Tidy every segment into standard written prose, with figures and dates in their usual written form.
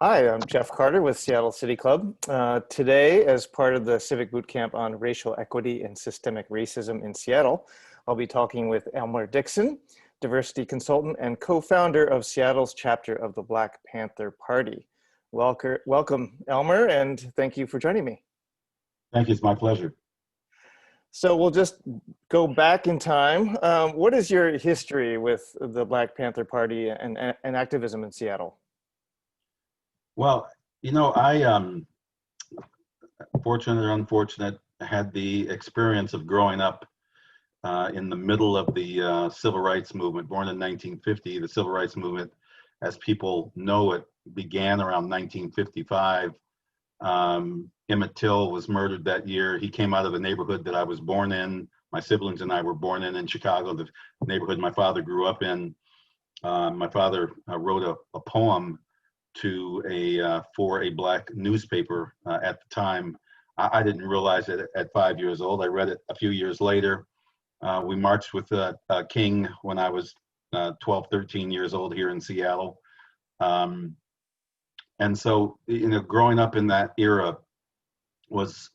Hi, I'm Jeff Carter with Seattle City Club. Today, as part of the Civic Bootcamp on Racial Equity and Systemic Racism in Seattle, I'll be talking with Elmer Dixon, diversity consultant and co-founder of Seattle's chapter of the Black Panther Party. Welcome, Elmer, and thank you for joining me. Thank you, it's my pleasure. So we'll just go back in time. What is your history with the Black Panther Party and activism in Seattle? Well, fortunate or unfortunate, had the experience of growing up in the middle of the civil rights movement. Born in 1950, the civil rights movement, as people know it, began around 1955. Emmett Till was murdered that year. He came out of the neighborhood that I was born in. My siblings and I were born in Chicago, the neighborhood my father grew up in. My father wrote a poem for a black newspaper at the time. I didn't realize it at 5 years old. I read it a few years later. We marched with King when I was 12, 13 years old here in Seattle. And so, growing up in that era was,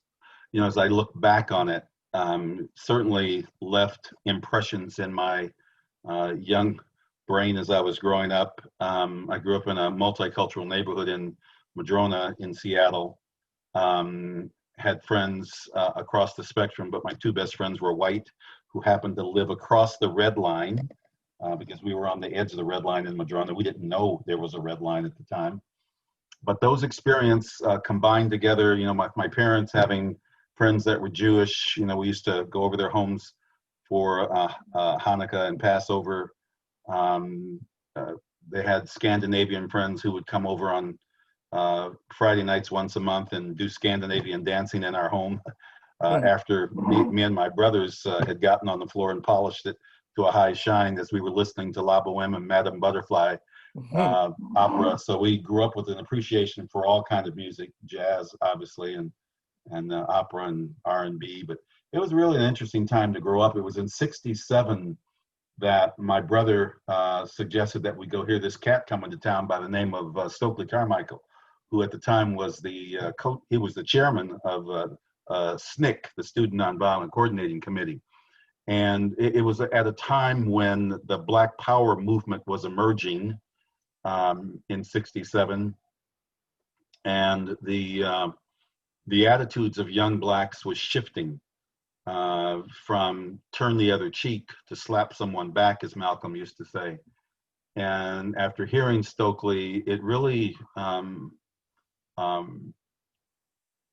as I look back on it, certainly left impressions in my young brain as I was growing up. I grew up in a multicultural neighborhood in Madrona in Seattle. Had friends across the spectrum, but my two best friends were white, who happened to live across the red line because we were on the edge of the red line in Madrona. We didn't know there was a red line at the time. But those experiences combined together, my parents having friends that were Jewish, we used to go over their homes for Hanukkah and Passover. They had Scandinavian friends who would come over on Friday nights once a month and do Scandinavian dancing in our home after me and my brothers had gotten on the floor and polished it to a high shine as we were listening to La Boheme and Madame Butterfly opera. So we grew up with an appreciation for all kinds of music, jazz, obviously, and opera and R&B. But it was really an interesting time to grow up. It was in '67 that my brother suggested that we go hear this cat coming to town by the name of Stokely Carmichael, who at the time was he was the chairman of SNCC, the Student Nonviolent Coordinating Committee. And it was at a time when the Black Power movement was emerging in '67, and the attitudes of young blacks was shifting from turn the other cheek to slap someone back, as Malcolm used to say. And after hearing Stokely, it really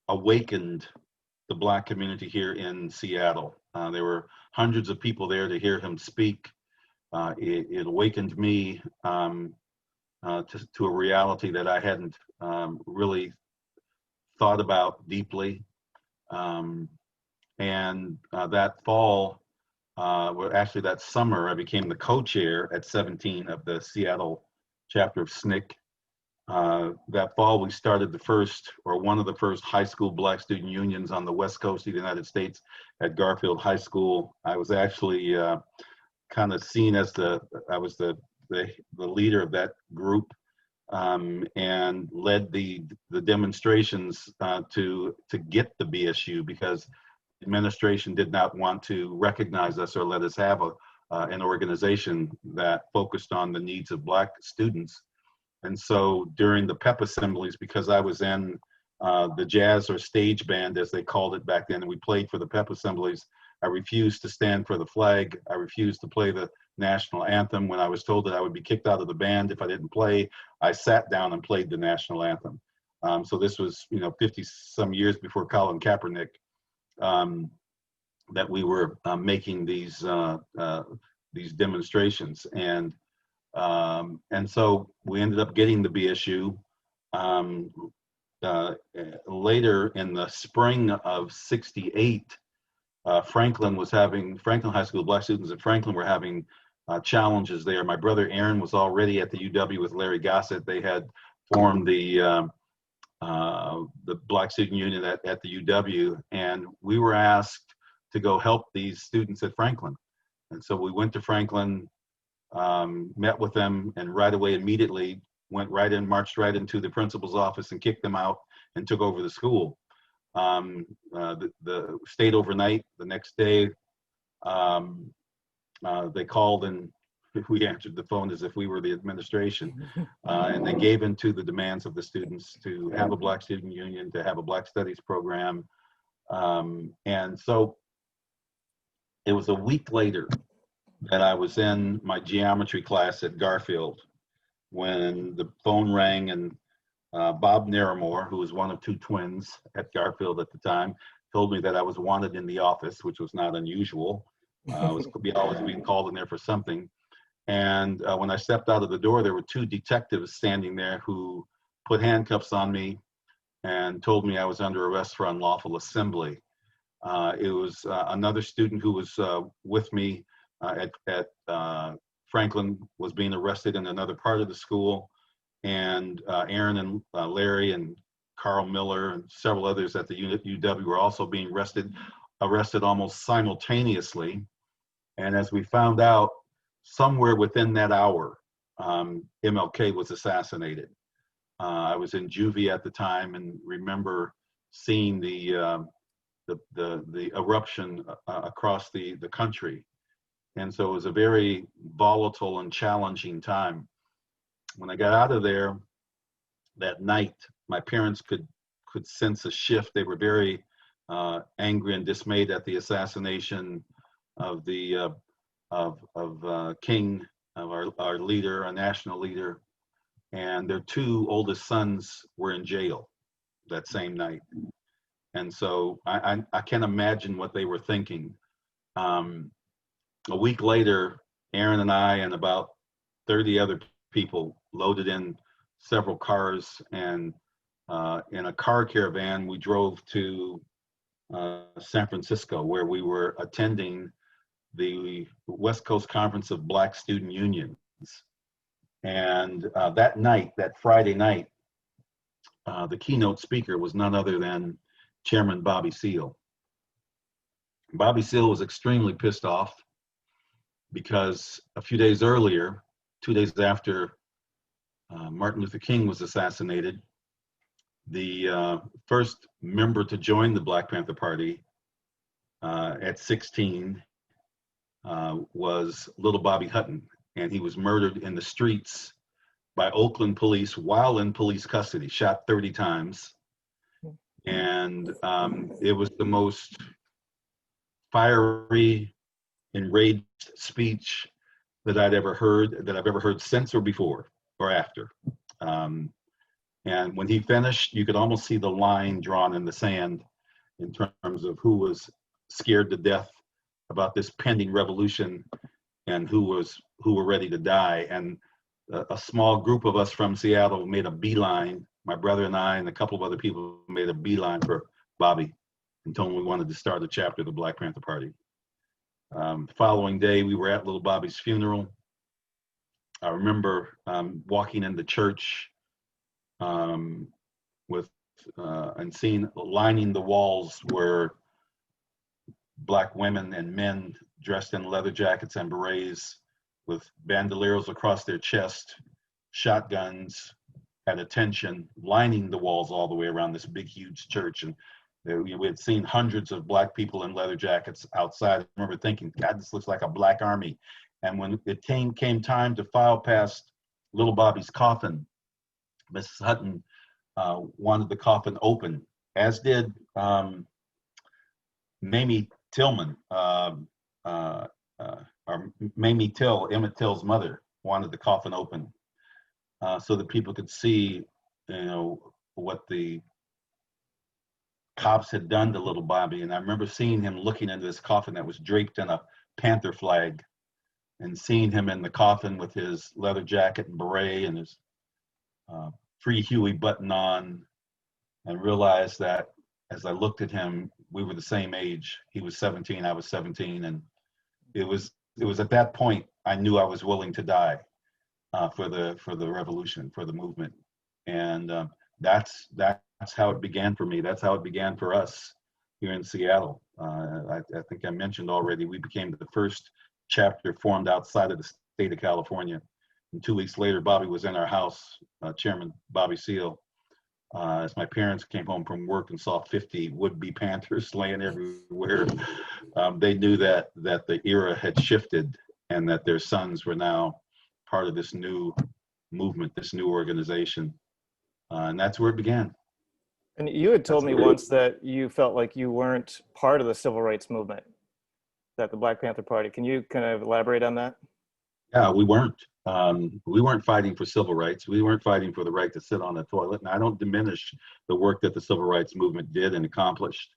awakened the black community here in Seattle. There were hundreds of people there to hear him speak. It awakened me to a reality that I hadn't really thought about deeply. And that fall, actually that summer, I became the co-chair at 17 of the Seattle chapter of SNCC. That fall, we started one of the first high school black student unions on the West Coast of the United States at Garfield High School. I was actually kind of seen as I was the leader of that group, and led the demonstrations to get the BSU, because administration did not want to recognize us or let us have an organization that focused on the needs of black students. And so during the PEP assemblies, because I was in the jazz or stage band, as they called it back then, and we played for the PEP assemblies, I refused to stand for the flag. I refused to play the national anthem. When I was told that I would be kicked out of the band if I didn't play, I sat down and played the national anthem. So this was, 50 some years before Colin Kaepernick, that we were making these demonstrations. And so we ended up getting the BSU. Later in the spring of '68, Franklin High School, black students at Franklin were having challenges there. My brother Aaron was already at the UW with Larry Gossett. They had formed the Black Student Union at the UW, and we were asked to go help these students at Franklin. And so we went to Franklin, met with them, and right away, immediately marched right into the principal's office and kicked them out and took over the school. The stayed overnight. The next day, they called and we answered the phone as if we were the administration, and they gave in to the demands of the students to have a Black Student Union, to have a Black Studies program. And so it was a week later that I was in my geometry class at Garfield when the phone rang, and Bob Naramore, who was one of two twins at Garfield at the time, told me that I was wanted in the office, which was not unusual. I was always being called in there for something. And when I stepped out of the door, there were two detectives standing there who put handcuffs on me and told me I was under arrest for unlawful assembly. It was another student who was with me at Franklin was being arrested in another part of the school, and Aaron and Larry and Carl Miller and several others at the UW were also being arrested almost simultaneously. And as we found out, somewhere within that hour, MLK was assassinated. I was in juvie at the time and remember seeing the eruption across the country. And so it was a very volatile and challenging time. When I got out of there that night, my parents could sense a shift. They were very angry and dismayed at the assassination of the King, of our leader, a national leader, and their two oldest sons were in jail that same night. And so I can't imagine what they were thinking. A week later, Aaron and I and about 30 other people loaded in several cars, and in a car caravan, we drove to San Francisco, where we were attending the West Coast Conference of Black Student Unions. And that night, that Friday night, the keynote speaker was none other than Chairman Bobby Seale. Bobby Seale was extremely pissed off because a few days earlier, 2 days after Martin Luther King was assassinated, the first member to join the Black Panther Party at 16 was little Bobby Hutton, and he was murdered in the streets by Oakland police while in police custody, shot 30 times. And it was the most fiery, enraged speech that I've ever heard since or before or after. And when he finished, you could almost see the line drawn in the sand in terms of who was scared to death about this pending revolution and who were ready to die. And a small group of us from Seattle made a beeline. My brother and I and a couple of other people made a beeline for Bobby and told him we wanted to start a chapter of the Black Panther Party. The following day, we were at little Bobby's funeral. I remember walking into church with and seeing lining the walls were Black women and men dressed in leather jackets and berets with bandolieros across their chest, shotguns at attention, lining the walls all the way around this big, huge church. And we had seen hundreds of Black people in leather jackets outside. I remember thinking, God, this looks like a Black army. And when it came time to file past little Bobby's coffin, Mrs. Hutton wanted the coffin open, as did Mamie Tillman, or Mamie Till, Emmett Till's mother, wanted the coffin open so that people could see, what the cops had done to little Bobby. And I remember seeing him looking into this coffin that was draped in a Panther flag, and seeing him in the coffin with his leather jacket and beret and his Free Huey button on, and realized that as I looked at him, we were the same age. He was 17, I was 17, and it was at that point I knew I was willing to die for the revolution, for the movement. And that's how it began for me. That's how it began for us here in Seattle. I think I mentioned already, we became the first chapter formed outside of the state of California, And 2 weeks later, Bobby was in our house, Chairman Bobby Seale, as my parents came home from work and saw 50 would-be Panthers laying everywhere. They knew that the era had shifted and that their sons were now part of this new movement, this new organization. And that's where it began. And you had told me once that you felt like you weren't part of the civil rights movement, that the Black Panther Party. Can you kind of elaborate on that? Yeah, we weren't. We weren't fighting for civil rights. We weren't fighting for the right to sit on a toilet. And I don't diminish the work that the civil rights movement did and accomplished,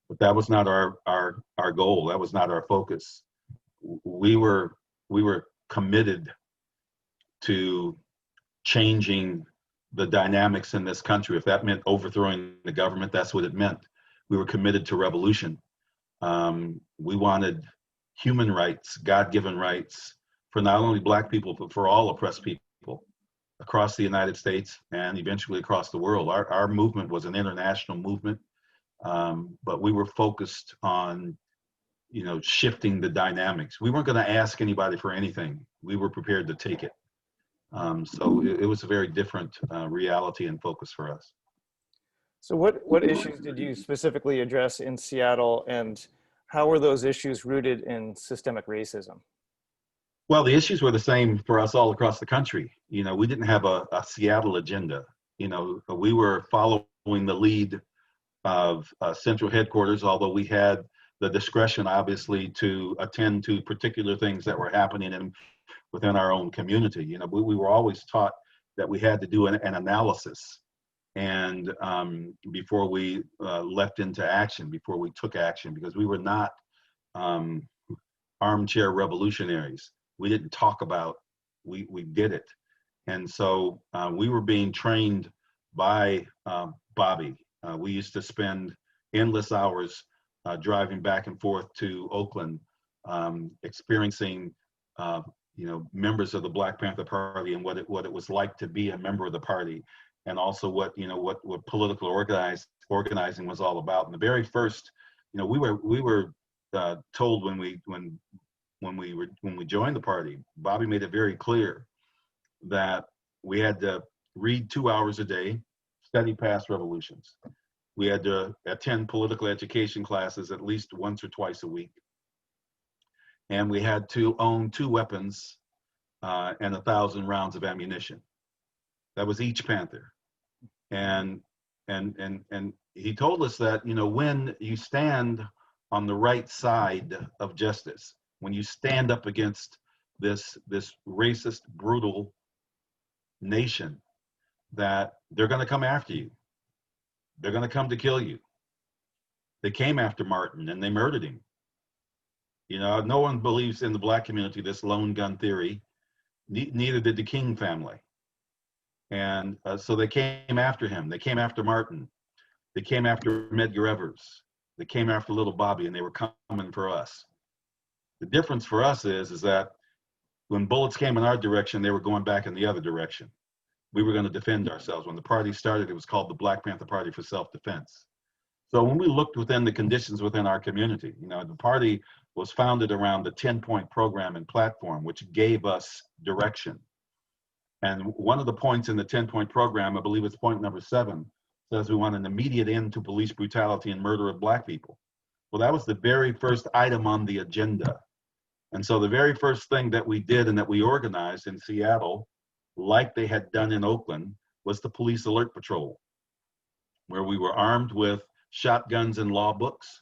but that was not our goal. That was not our focus. We were committed to changing the dynamics in this country. If that meant overthrowing the government, that's what it meant. We were committed to revolution. We wanted human rights, God-given rights, for not only Black people, but for all oppressed people across the United States and eventually across the world. Our movement was an international movement, but we were focused on, shifting the dynamics. We weren't going to ask anybody for anything. We were prepared to take it. So it was a very different reality and focus for us. So what issues did you specifically address in Seattle, and how were those issues rooted in systemic racism? Well, the issues were the same for us all across the country. We didn't have a Seattle agenda. We were following the lead of central headquarters, although we had the discretion, obviously, to attend to particular things that were happening within our own community. We were always taught that we had to do an analysis and before we leapt into action, before we took action, because we were not armchair revolutionaries. We didn't talk about, we did it. And so we were being trained by Bobby. We used to spend endless hours driving back and forth to Oakland, experiencing members of the Black Panther Party and what it was like to be a member of the party, and also what political organizing was all about. And the very first, we were told when we joined the party, Bobby made it very clear that we had to read 2 hours a day, study past revolutions. We had to attend political education classes at least once or twice a week. And we had to own 2 weapons and 1,000 rounds of ammunition. That was each Panther. And he told us that, when you stand on the right side of justice, when you stand up against this racist, brutal nation, that they're going to come after you. They're going to come to kill you. They came after Martin and they murdered him. No one believes in the Black community this lone gun theory. Neither did the King family. And so they came after him. They came after Martin. They came after Medgar Evers. They came after little Bobby, and they were coming for us. The difference for us is that when bullets came in our direction, they were going back in the other direction. We were going to defend ourselves. When the party started, it was called the Black Panther Party for Self-Defense. So when we looked within the conditions within our community, the party was founded around the 10-point program and platform, which gave us direction. And one of the points in the 10-point program, I believe it's point number 7, says we want an immediate end to police brutality and murder of Black people. Well, that was the very first item on the agenda. And so the very first thing that we did and that we organized in Seattle, like they had done in Oakland, was the Police Alert Patrol, where we were armed with shotguns and law books,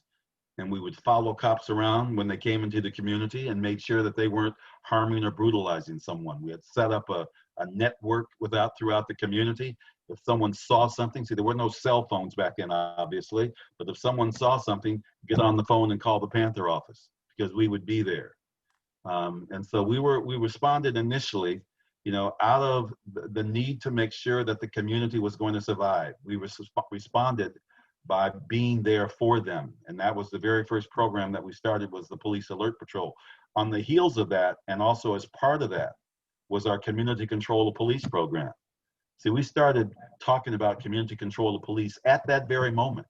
and we would follow cops around when they came into the community and made sure that they weren't harming or brutalizing someone. We had set up a network throughout the community. If someone saw something, see, there were no cell phones back then, obviously, but if someone saw something, get on the phone and call the Panther office, because we would be there. And so we responded initially, out of the need to make sure that the community was going to survive. We responded by being there for them. And that was the very first program that we started, was the Police Alert Patrol. On the heels of that, and also as part of that, was our Community Control of Police program. See, we started talking about community control of police at that very moment.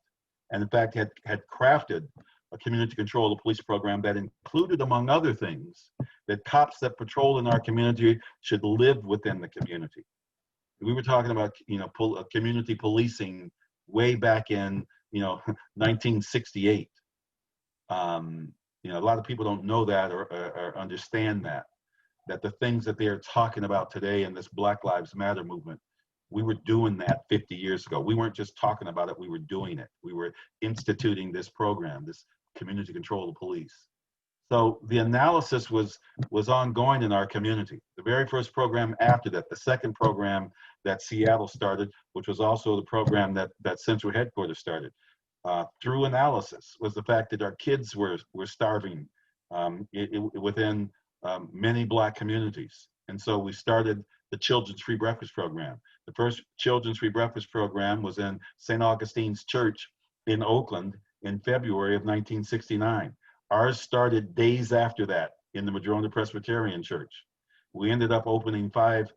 And in fact, had crafted a community control of police program that included, among other things, that cops that patrol in our community should live within the community. We were talking about, community policing way back in, 1968. A lot of people don't know that or understand that the things that they're talking about today in this Black Lives Matter movement, we were doing that 50 years ago. We weren't just talking about it, we were doing it. We were instituting this program, this community control of police. So the analysis was ongoing in our community. The very first program after that, the second program that Seattle started, which was also the program that Central Headquarters started, through analysis, was the fact that our kids were starving within many Black communities. And so we started the Children's Free Breakfast Program. The first Children's Free Breakfast Program was in St. Augustine's Church in Oakland in February of 1969. Ours started days after that in the Madrona Presbyterian Church. We ended up opening 5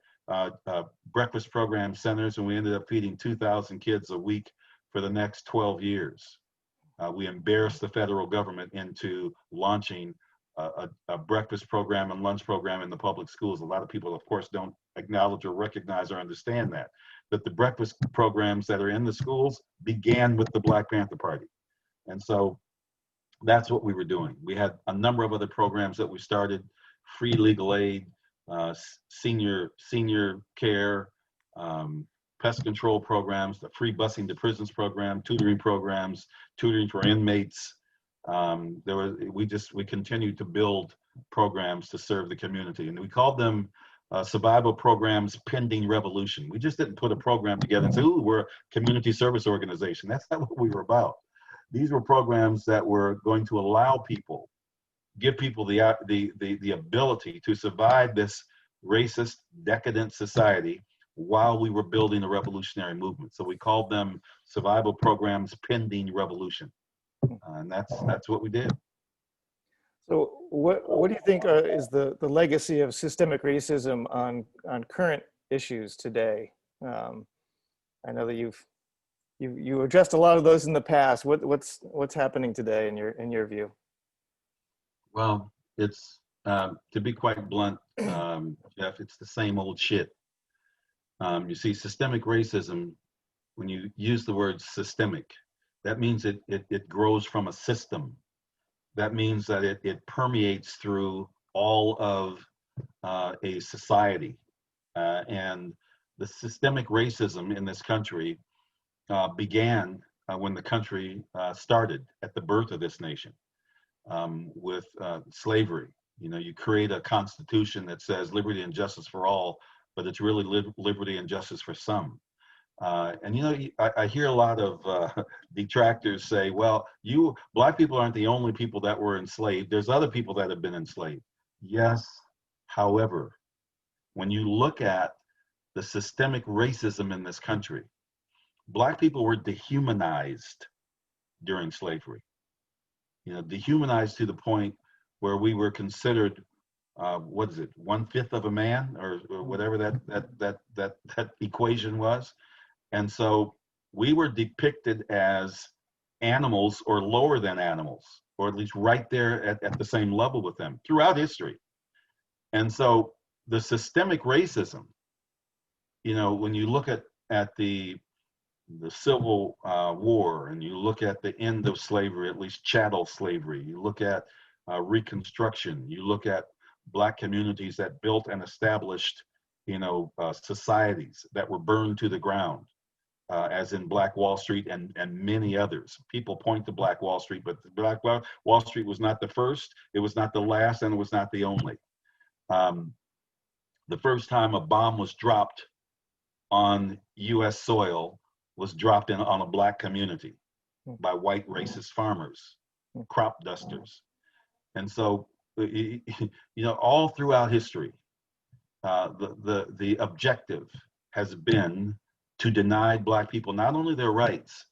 breakfast program centers, and we ended up feeding 2,000 kids a week for the next 12 years. We embarrassed the federal government into launching a breakfast program and lunch program in the public schools. A lot of people, of course, don't acknowledge or recognize or understand that the breakfast programs that are in the schools began with the Black Panther Party. And so that's what we were doing. We had a number of other programs that we started: free legal aid, senior care, pest control programs, the free busing to prisons program, tutoring programs, tutoring for inmates. We continued to build programs to serve the community, and we called them survival programs pending revolution. We just didn't put a program together and say, "Ooh, we're a community service organization." That's not what we were about. These were programs that were going to allow people, give people the ability to survive this racist, decadent society while we were building a revolutionary movement. So we called them survival programs pending revolution, and that's what we did. So what do you think is the legacy of systemic racism on current issues today? I know that you addressed a lot of those in the past. What's happening today in your view? Well, it's to be quite blunt, Jeff, it's the same old shit. You see, systemic racism, when you use the word systemic, that means it grows from a system. That means that it permeates through all of a society. And the systemic racism in this country began when the country started at the birth of this nation with slavery. You create a constitution that says liberty and justice for all, but it's really liberty and justice for some. I hear a lot of detractors say, well, Black people aren't the only people that were enslaved. There's other people that have been enslaved. Yes, however, when you look at the systemic racism in this country, Black people were dehumanized during slavery. Dehumanized to the point where we were considered, 1/5 of a man, or whatever that equation was. And so we were depicted as animals or lower than animals, or at least right there at the same level with them throughout history. And so the systemic racism, when you look at the Civil War, and you look at the end of slavery, at least chattel slavery, you look at Reconstruction, you look at Black communities that built and established, societies that were burned to the ground, as in Black Wall Street and many others. People point to Black Wall Street, but Black Wall Street was not the first, it was not the last, and it was not the only. The first time a bomb was dropped on US soil was dropped on a Black community by white racist farmers, crop dusters. And so, all throughout history, the objective has been to deny Black people not only their rights,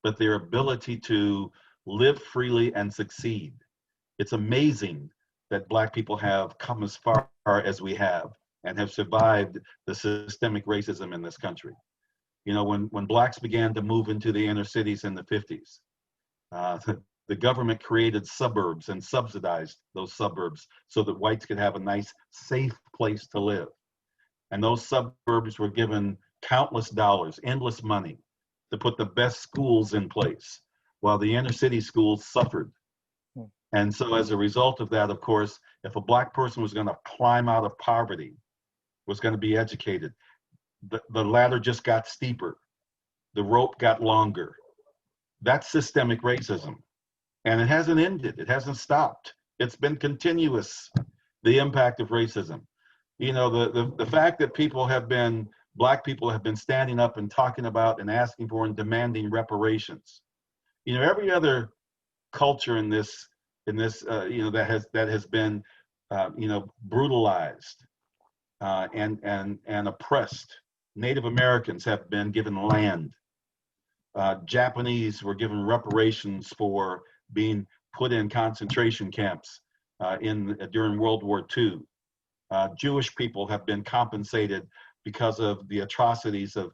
but their ability to live freely and succeed. It's amazing that Black people have come as far as we have and have survived the systemic racism in this country. When Blacks began to move into the inner cities in the 50s, the government created suburbs and subsidized those suburbs so that whites could have a nice, safe place to live. And those suburbs were given countless dollars, endless money to put the best schools in place, while the inner city schools suffered. And so as a result of that, of course, if a black person was going to climb out of poverty, was going to be educated, the ladder just got steeper. The rope got longer. That's systemic racism. And it hasn't ended. It hasn't stopped. It's been continuous, the impact of racism. You know, the fact that black people have been standing up and talking about and asking for and demanding reparations. You know, every other culture in this, you know, that has been, you know, brutalized and oppressed. Native Americans have been given land. Japanese were given reparations for being put in concentration camps during World War II. Jewish people have been compensated because of the atrocities of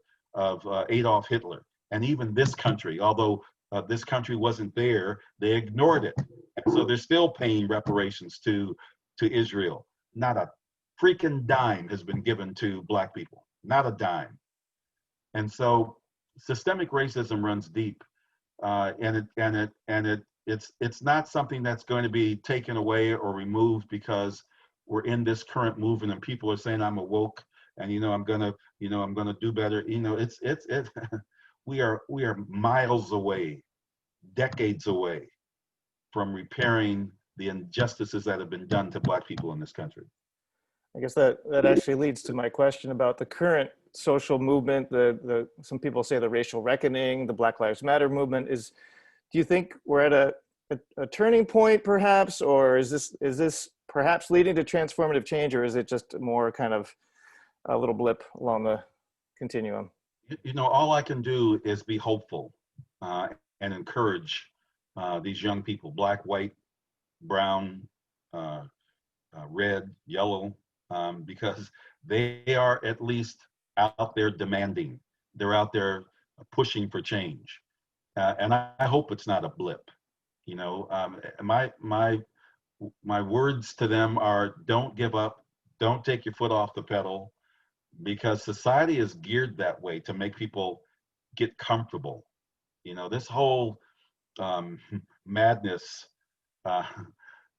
Adolf Hitler. And even this country, although this country wasn't there, they ignored it. And so they're still paying reparations to Israel. Not a freaking dime has been given to black people, not a dime. And so systemic racism runs deep, and it's not something that's going to be taken away or removed because we're in this current movement and people are saying I'm awoke and I'm gonna do better. It's we are miles away, decades away from repairing the injustices that have been done to black people in this country. I guess that actually leads to my question about the current social movement. Some people say the racial reckoning, the Black Lives Matter movement is. Do you think we're at a turning point, perhaps, or is this perhaps leading to transformative change, or is it just more kind of a little blip along the continuum? All I can do is be hopeful and encourage these young people, black, white, brown, red, yellow, because they are at least out there demanding. They're out there pushing for change. And I hope it's not a blip. My words to them are: don't give up, don't take your foot off the pedal, because society is geared that way to make people get comfortable. This whole madness,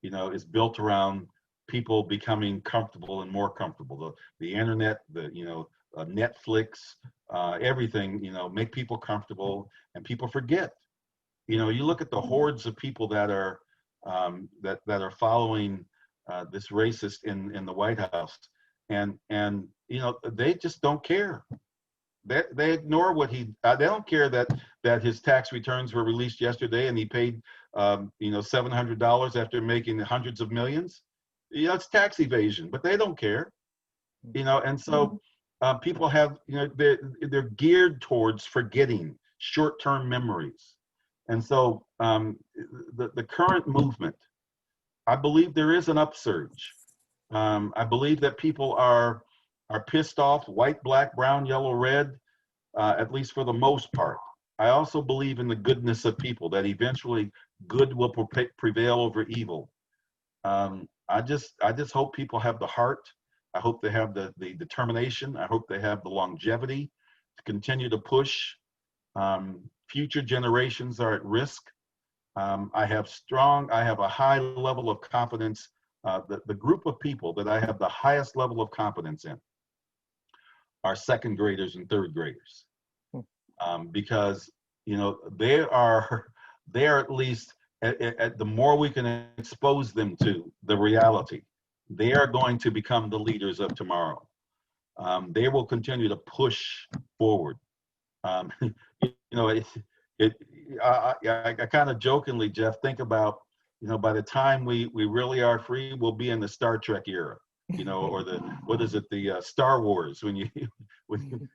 is built around people becoming comfortable and more comfortable. The internet, Netflix, everything, make people comfortable, and people forget. You look at the hordes of people that are that are following this racist in the White House, and they just don't care. They ignore what they don't care that his tax returns were released yesterday and he paid $700 after making hundreds of millions. It's tax evasion, but they don't care. And so people have, they're geared towards forgetting short-term memories. And so the current movement, I believe there is an upsurge. I believe that people are pissed off, white, black, brown, yellow, red, at least for the most part. I also believe in the goodness of people, that eventually good will prevail over evil. I just hope people have the heart. I hope they have the determination. I hope they have the longevity to continue to push. Future generations are at risk. I have a high level of confidence. The group of people that I have the highest level of confidence in are second graders and third graders, because they are at least the more we can expose them to the reality, they are going to become the leaders of tomorrow. They will continue to push forward. I kind of jokingly, Jeff, think about, by the time we really are free, we'll be in the Star Trek era, or the Star Wars. When you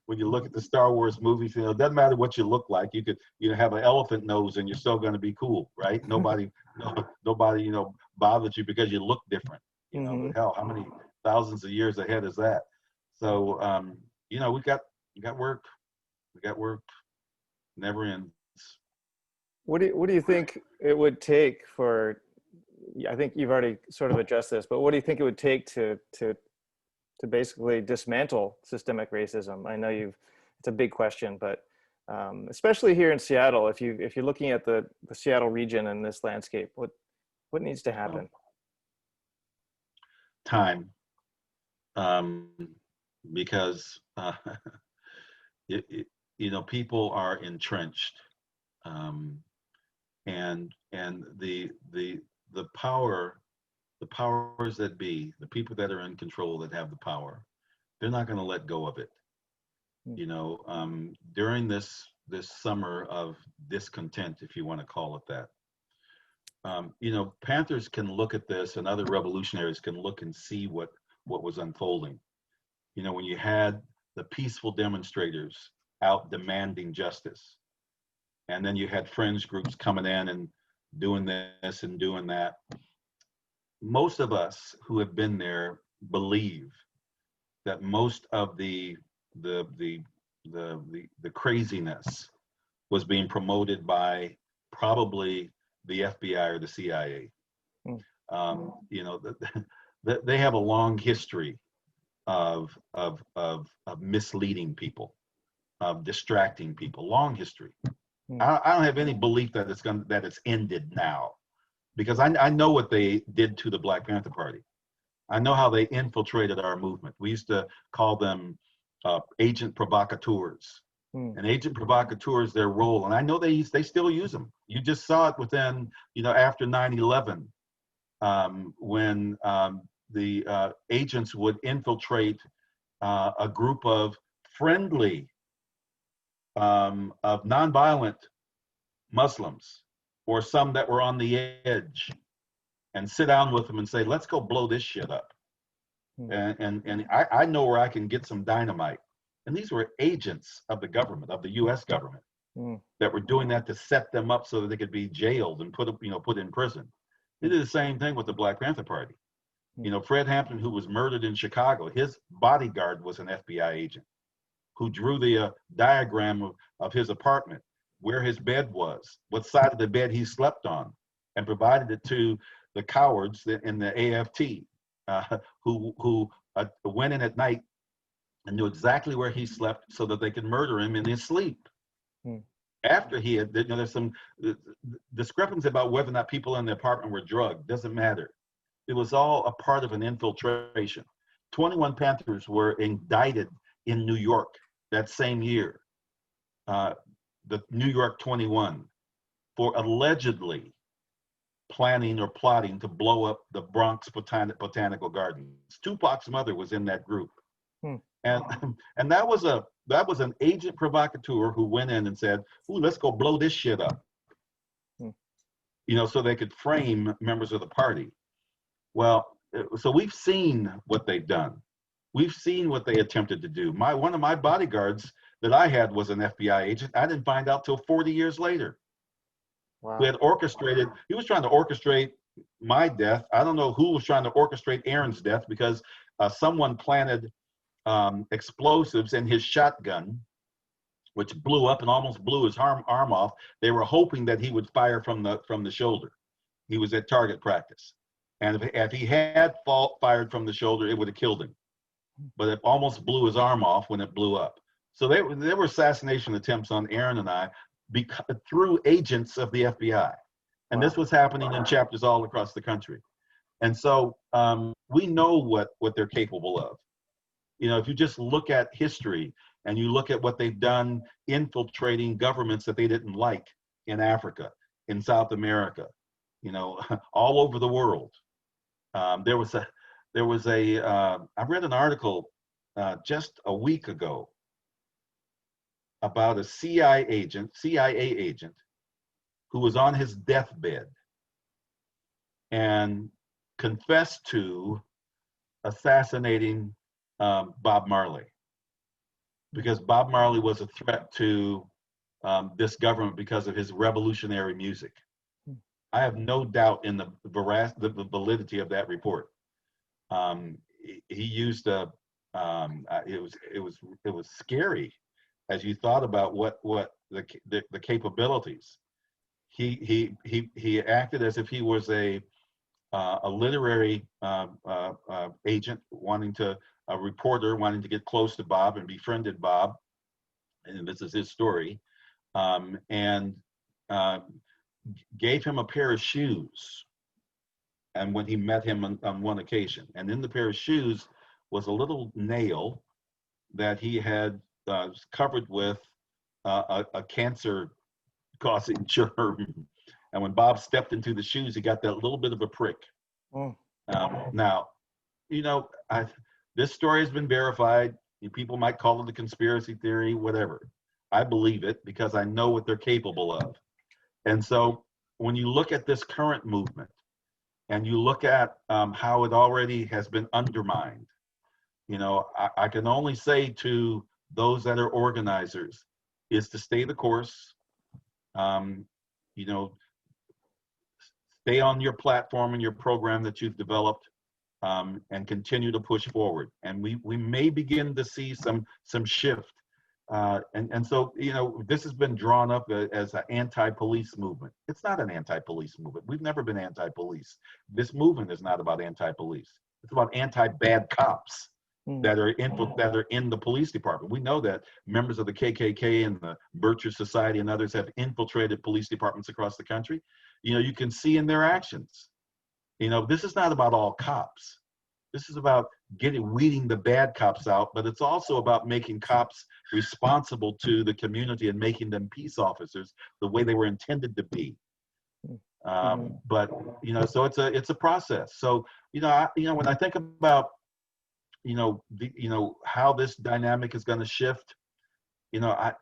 look at the Star Wars movies, it doesn't matter what you look like. You could have an elephant nose and you're still going to be cool, right? Nobody bothers you because you look different. But hell, how many thousands of years ahead is that? So we got work. We got work. Never ends. what do you think it would take for, I think you've already sort of addressed this, but what do you think it would take to basically dismantle systemic racism? I know it's a big question, but especially here in Seattle, if you're looking at the Seattle region and this landscape, what needs to happen? Time, because people are entrenched, and the powers that be, the people that are in control, that have the power, they're not going to let go of it. During this summer of discontent, if you want to call it that, Panthers can look at this, and other revolutionaries can look and see what was unfolding. When you had the peaceful demonstrators out demanding justice, and then you had fringe groups coming in and doing this and doing that. Most of us who have been there believe that most of the craziness was being promoted by probably the FBI or the CIA. They have a long history of misleading people, of distracting people. Long history. I don't have any belief that it's ended now, because I know what they did to the Black Panther Party. I know how they infiltrated our movement. We used to call them agent provocateurs. And agent provocateurs, their role, and I know they still use them. You just saw it within, after 9/11, when the agents would infiltrate a group of friendly, of nonviolent Muslims, or some that were on the edge, and sit down with them and say, let's go blow this shit up. And I know where I can get some dynamite. And these were agents of the government, of the US government, that were doing that to set them up so that they could be jailed and put in prison. They did the same thing with the Black Panther Party. Fred Hampton, who was murdered in Chicago, his bodyguard was an FBI agent who drew the diagram of his apartment, where his bed was, what side of the bed he slept on, and provided it to the cowards in the AFT, who went in at night and knew exactly where he slept so that they could murder him in his sleep. After he had, there's some discrepancy about whether or not people in the apartment were drugged. Doesn't matter. It was all a part of an infiltration. 21 Panthers were indicted in New York that same year, the New York 21, for allegedly planning or plotting to blow up the Bronx Botanical Gardens. Tupac's mother was in that group. And that was an agent provocateur who went in and said, "Ooh, let's go blow this shit up," so they could frame members of the party. Well, so we've seen what they've done. We've seen what they attempted to do. One of my bodyguards that I had was an FBI agent. I didn't find out till 40 years later. Wow. He was trying to orchestrate my death. I don't know who was trying to orchestrate Aaron's death, because someone planted explosives in his shotgun, which blew up and almost blew his arm off. They were hoping that he would fire from the shoulder. He was at target practice, and if he had fired from the shoulder, it would have killed him. But it almost blew his arm off when it blew up. So there were assassination attempts on Aaron and I through agents of the FBI, and this was happening in chapters all across the country. And so we know what they're capable of. If you just look at history and you look at what they've done infiltrating governments that they didn't like in Africa, in South America, all over the world. I read an article just a week ago about a CIA agent who was on his deathbed and confessed to assassinating Bob Marley, because Bob Marley was a threat to this government because of his revolutionary music. I have no doubt in the validity of that report. He used it was scary as you thought about what the capabilities. he acted as if he was a literary agent, a reporter wanting to get close to Bob, and befriended Bob, and this is his story, and gave him a pair of shoes. And when he met him on one occasion, and in the pair of shoes was a little nail that he had covered with a cancer-causing germ. And when Bob stepped into the shoes, he got that little bit of a prick. Mm. Now, this story has been verified. People might call it a conspiracy theory, whatever. I believe it because I know what they're capable of. And so when you look at this current movement and you look at how it already has been undermined, I can only say to those that are organizers is to stay the course, stay on your platform and your program that you've developed, and continue to push forward. And we may begin to see some shift. And so, this has been drawn up as an anti-police movement. It's not an anti-police movement. We've never been anti-police. This movement is not about anti-police. It's about anti-bad cops that are in the police department. We know that members of the KKK and the Bircher Society and others have infiltrated police departments across the country. You can see in their actions. This is not about all cops. This is about weeding the bad cops out, but it's also about making cops responsible to the community and making them peace officers the way they were intended to be. But so it's a process. So when I think about how this dynamic is going to shift, I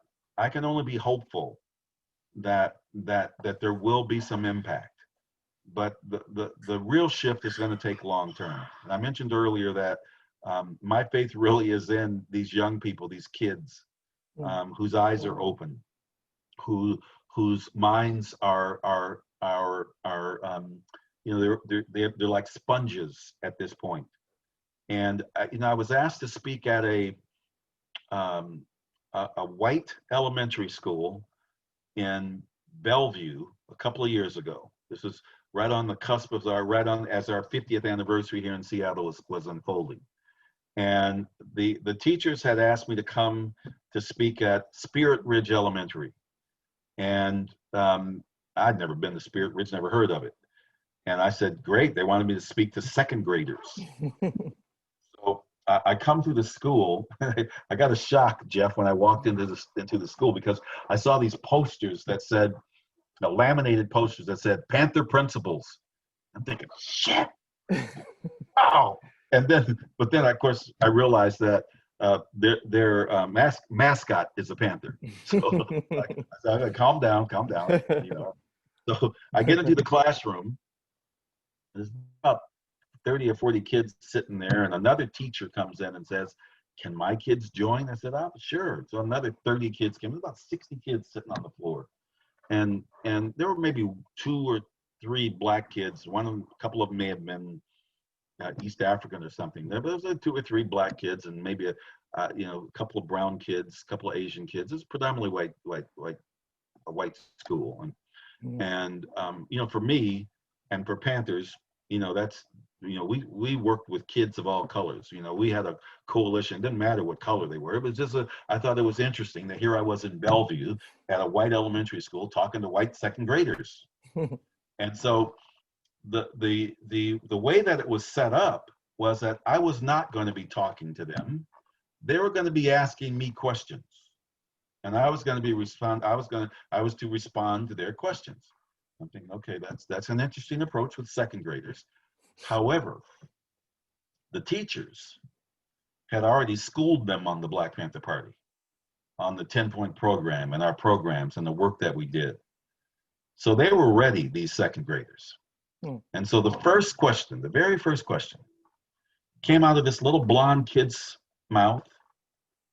can only be hopeful that there will be some impact. But the real shift is going to take long term. And I mentioned earlier that my faith really is in these young people, these kids, whose eyes are open, whose minds are they're like sponges at this point. And I was asked to speak at a white elementary school in Bellevue a couple of years ago. This was right on the cusp of as our 50th anniversary here in Seattle was unfolding. And the teachers had asked me to come to speak at Spirit Ridge Elementary. And I'd never been to Spirit Ridge, never heard of it. And I said, great, they wanted me to speak to second graders. So I come to the school. I got a shock, Jeff, when I walked into the school, because I saw these posters that said, laminated posters that said Panther principles. I'm thinking, shit, wow. But then of course I realized that their mascot is a panther. So I said, calm down. So I get into the classroom. There's about 30 or 40 kids sitting there, and another teacher comes in and says, can my kids join? I said, oh, sure. So another 30 kids came. There's about 60 kids sitting on the floor. And there were maybe 2 or 3 black kids. A couple of them may have been East African or something. There was 2 or 3 black kids, and maybe a couple of brown kids, a couple of Asian kids. It's predominantly a white school. And for me and for Panthers, that's we worked with kids of all colors. We had a coalition. It didn't matter what color they were. It was just I thought it was interesting that here I was in Bellevue at a white elementary school talking to white second graders. And so the way that it was set up was that I was not going to be talking to them. They were going to be asking me questions, and I was going to I was to respond to their questions. I'm thinking, okay, that's an interesting approach with second graders. However, the teachers had already schooled them on the Black Panther Party, on the 10-point program and our programs and the work that we did. So they were ready, these second graders. And so the very first question came out of this little blonde kid's mouth,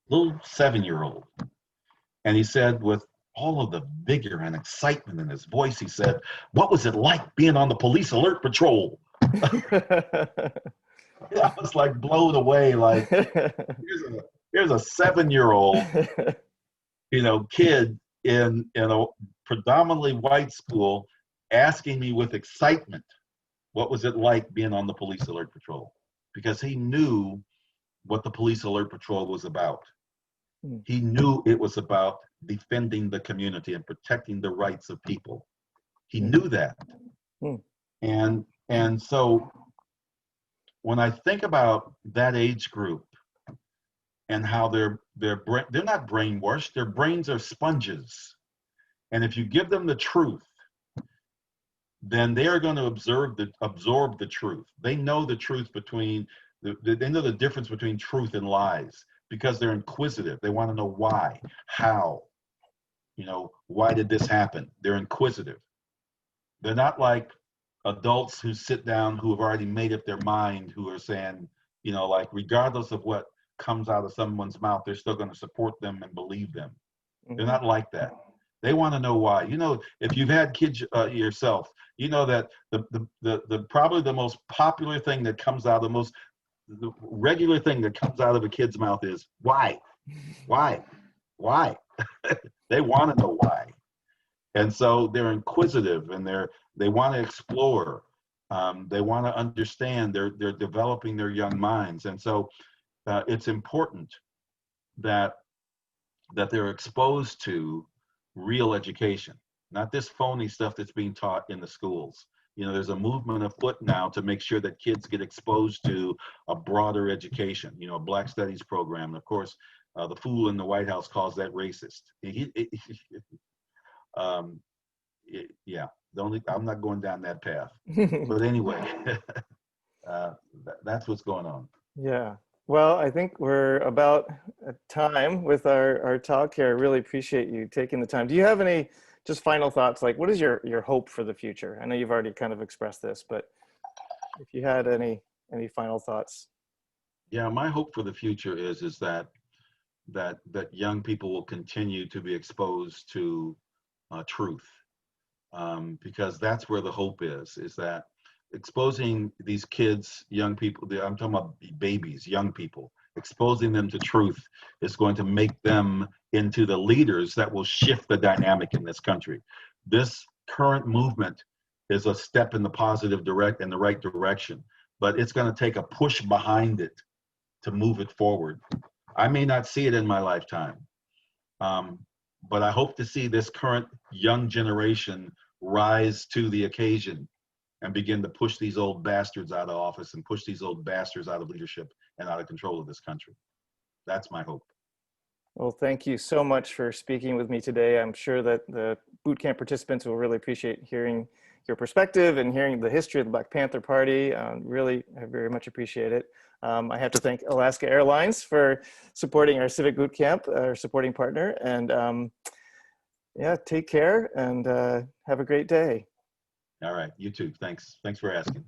little 7-year-old. And he said, with all of the vigor and excitement in his voice, he said, what was it like being on the police alert patrol? I was like blown away. Like, here's a 7-year-old, kid in a predominantly white school asking me with excitement, what was it like being on the police alert patrol? Because he knew what the police alert patrol was about. He knew it was about defending the community and protecting the rights of people. He knew that. And so when I think about that age group and how they're not brainwashed, their brains are sponges. And if you give them the truth, then they are going to absorb the truth. They know the truth they know the difference between truth and lies because they're inquisitive. They want to know why, how, why did this happen? They're inquisitive. They're not like adults who sit down, who have already made up their mind, who are saying, like regardless of what comes out of someone's mouth, they're still going to support them and believe them. They're not like that. They want to know why. If you've had kids yourself, you know that the probably the most popular thing that comes out, the regular thing that comes out of a kid's mouth is why. They want to know why, and so they're inquisitive and they want to explore. They want to understand. They're developing their young minds, and so it's important that they're exposed to real education, not this phony stuff that's being taught in the schools. There's a movement afoot now to make sure that kids get exposed to a broader education, a Black Studies program. And of course, the fool in the White House calls that racist. I'm not going down that path. But anyway, that's what's going on. Yeah. Well, I think we're about at time with our talk here. I really appreciate you taking the time. Do you have any just final thoughts? Like, what is your hope for the future? I know you've already kind of expressed this, but if you had any final thoughts. Yeah, my hope for the future is that young people will continue to be exposed to truth, because that's where the hope is that exposing these kids, young people, I'm talking about babies, young people, exposing them to truth is going to make them into the leaders that will shift the dynamic in this country. This current movement is a step in the in the right direction, but it's going to take a push behind it to move it forward. I may not see it in my lifetime, but I hope to see this current young generation rise to the occasion and begin to push these old bastards out of office and push these old bastards out of leadership and out of control of this country. That's my hope. Well, thank you so much for speaking with me today. I'm sure that the boot camp participants will really appreciate hearing your perspective and hearing the history of the Black Panther Party. Really, I very much appreciate it. I have to thank Alaska Airlines for supporting our Civic Boot Camp, our supporting partner. And yeah, take care and have a great day. All right, you too. Thanks for asking.